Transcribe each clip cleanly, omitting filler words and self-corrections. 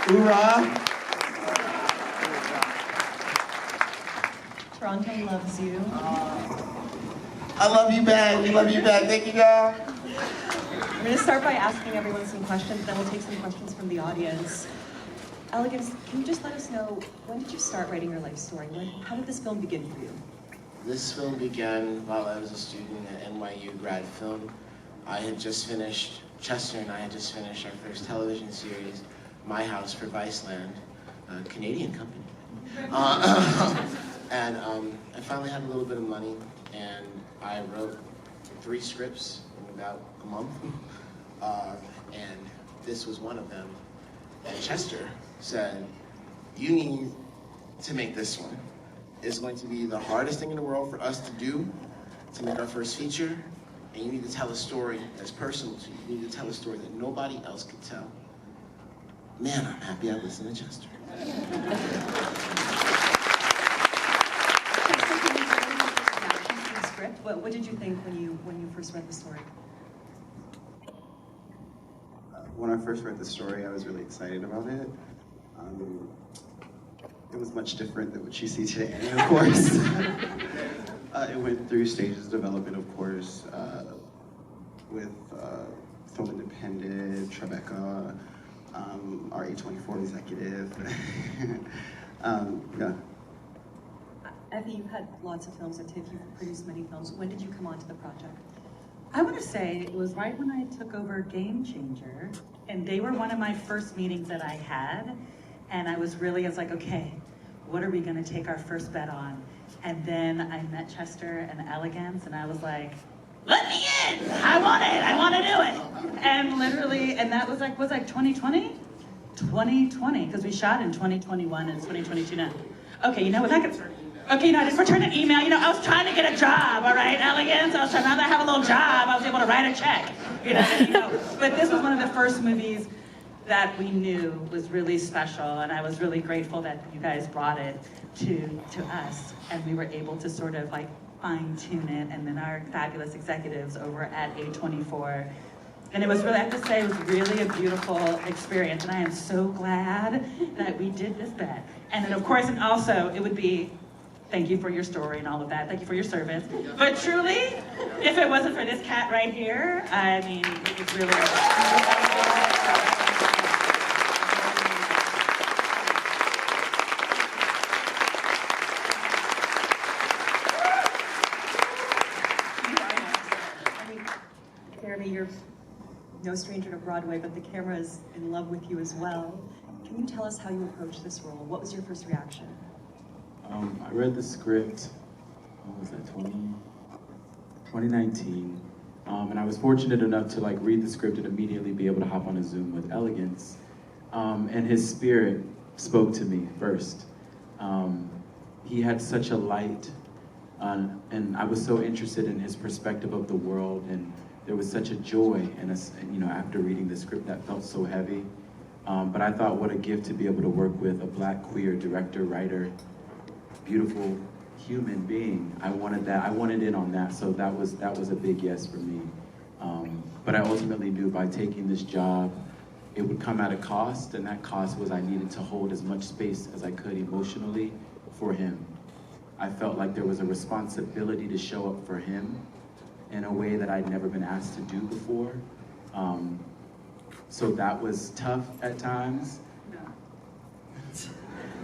Hoorah! Toronto loves you. I love you back. We love you back. Thank you, y'all. We're going to start by asking everyone some questions, then we'll take some questions from the audience. Ellegance, can you just let us know, when did you start writing your life story? How did this film begin for you? This film began while I was a student at NYU grad film. I had just finished, Chester and I had just finished our first television series, My House for Viceland, a Canadian company. And I finally had a little bit of money, and I wrote 3 scripts in about a month. And this was one of them. And Chester said, you need to make this one. It's going to be the hardest thing in the world for us to do, to make our first feature, and you need to tell a story that's personal to you. You need to tell a story that nobody else could tell. Man, I'm happy I listened to Chester. What did you think when you first read the story? When I first read the story, I was really excited about it. It was much different than what you see today, of course. It went through stages of development, of course, with Film Independent, Tribeca, our A24 executive. Yeah. Effie, you've had lots of films at TIFF, you've produced many films. When did you come onto the project? I want to say it was right when I took over Game Changer, and they were one of my first meetings that I had, and I was like, okay, what are we going to take our first bet on? And then I met Chester and Ellegance, and I was like, let me in! I want to do it! And literally, and that was like 2020? 2020, because we shot in 2021 and 2022 now. Okay, you know what, okay, I just returned an email. I was trying to get a job, all right, Ellegance. I was trying, now that I have a little job, I was able to write a check, But this was one of the first movies that we knew was really special, and I was really grateful that you guys brought it to us, and we were able to sort of like fine-tune it, and then our fabulous executives over at A24. And it was really, I have to say, it was really a beautiful experience, and I am so glad that we did this bet. And then, of course, and also, it would be, thank you for your story and all of that. Thank you for your service. But truly, if it wasn't for this cat right here, I mean, it was really... Jeremy, you're no stranger to Broadway, but the camera is in love with you as well. Can you tell us how you approached this role? What was your first reaction? I read the script, what was that, 2019, and I was fortunate enough to read the script and immediately be able to hop on a Zoom with Ellegance, and his spirit spoke to me first. He had such a light, and I was so interested in his perspective of the world, and there was such a joy in us, after reading the script that felt so heavy. But I thought, what a gift to be able to work with a Black queer director, writer, beautiful human being. I wanted that. I wanted in on that. So that was a big yes for me. But I ultimately knew by taking this job, it would come at a cost, and that cost was I needed to hold as much space as I could emotionally for him. I felt like there was a responsibility to show up for him in a way that I'd never been asked to do before. So that was tough at times.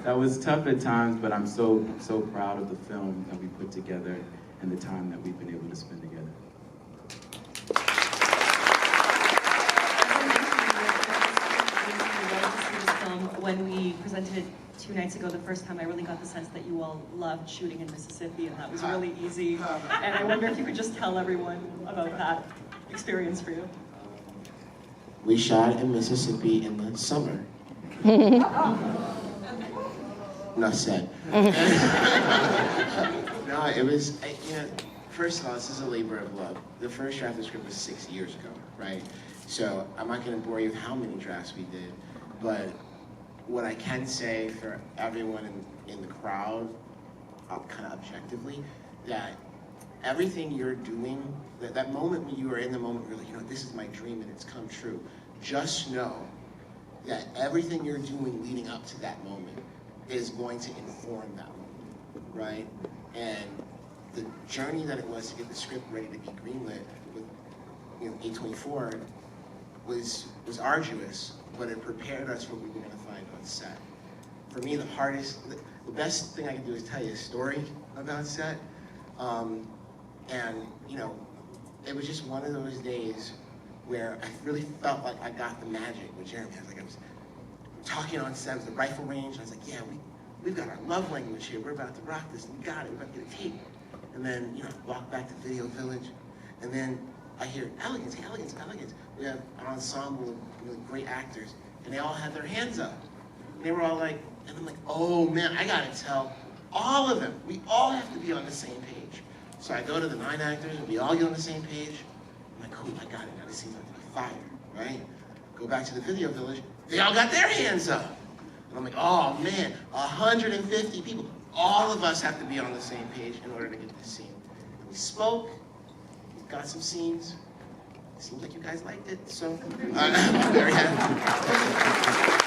That was tough at times, but I'm so proud of the film that we put together and the time that we've been able to spend together. When we presented it 2 nights ago, the first time, I really got the sense that you all loved shooting in Mississippi, and that was really easy. And I wonder if you could just tell everyone about that experience for you. We shot in Mississippi in the summer. Enough said. No, it was, first of all, this is a labor of love. The first draft of the script was 6 years ago, right? So I'm not gonna bore you with how many drafts we did, but what I can say for everyone in the crowd, kind of objectively, that everything you're doing, that moment when you are in the moment, you're like, this is my dream and it's come true. Just know that everything you're doing leading up to that moment is going to inform that moment, right? And the journey that it was to get the script ready to be greenlit with, you know, A24 was arduous, but it prepared us for what we were going to find on set. For me, the best thing I can do is tell you a story about set. And, you know, it was just one of those days where I really felt like I got the magic with Jeremy. I was talking on set with the rifle range, and I was like, yeah, we've got our love language here. We're about to rock this, and we got it. We're about to get a tape. And then, you know, walk back to Video Village, and then I hear, Ellegance, hey, Ellegance, Ellegance. We have an ensemble of really great actors, and they all had their hands up. And they were all like, and I'm like, oh man, I gotta tell all of them. We all have to be on the same page. So I go to the 9 actors, and we all get on the same page. I'm like, cool, I got it. Now this seems like to be fire, right? Go back to the Video Village. They all got their hands up. And I'm like, oh man, 150 people. All of us have to be on the same page in order to get this scene. And we spoke, we got some scenes. Seems like you guys liked it, so I'm very happy.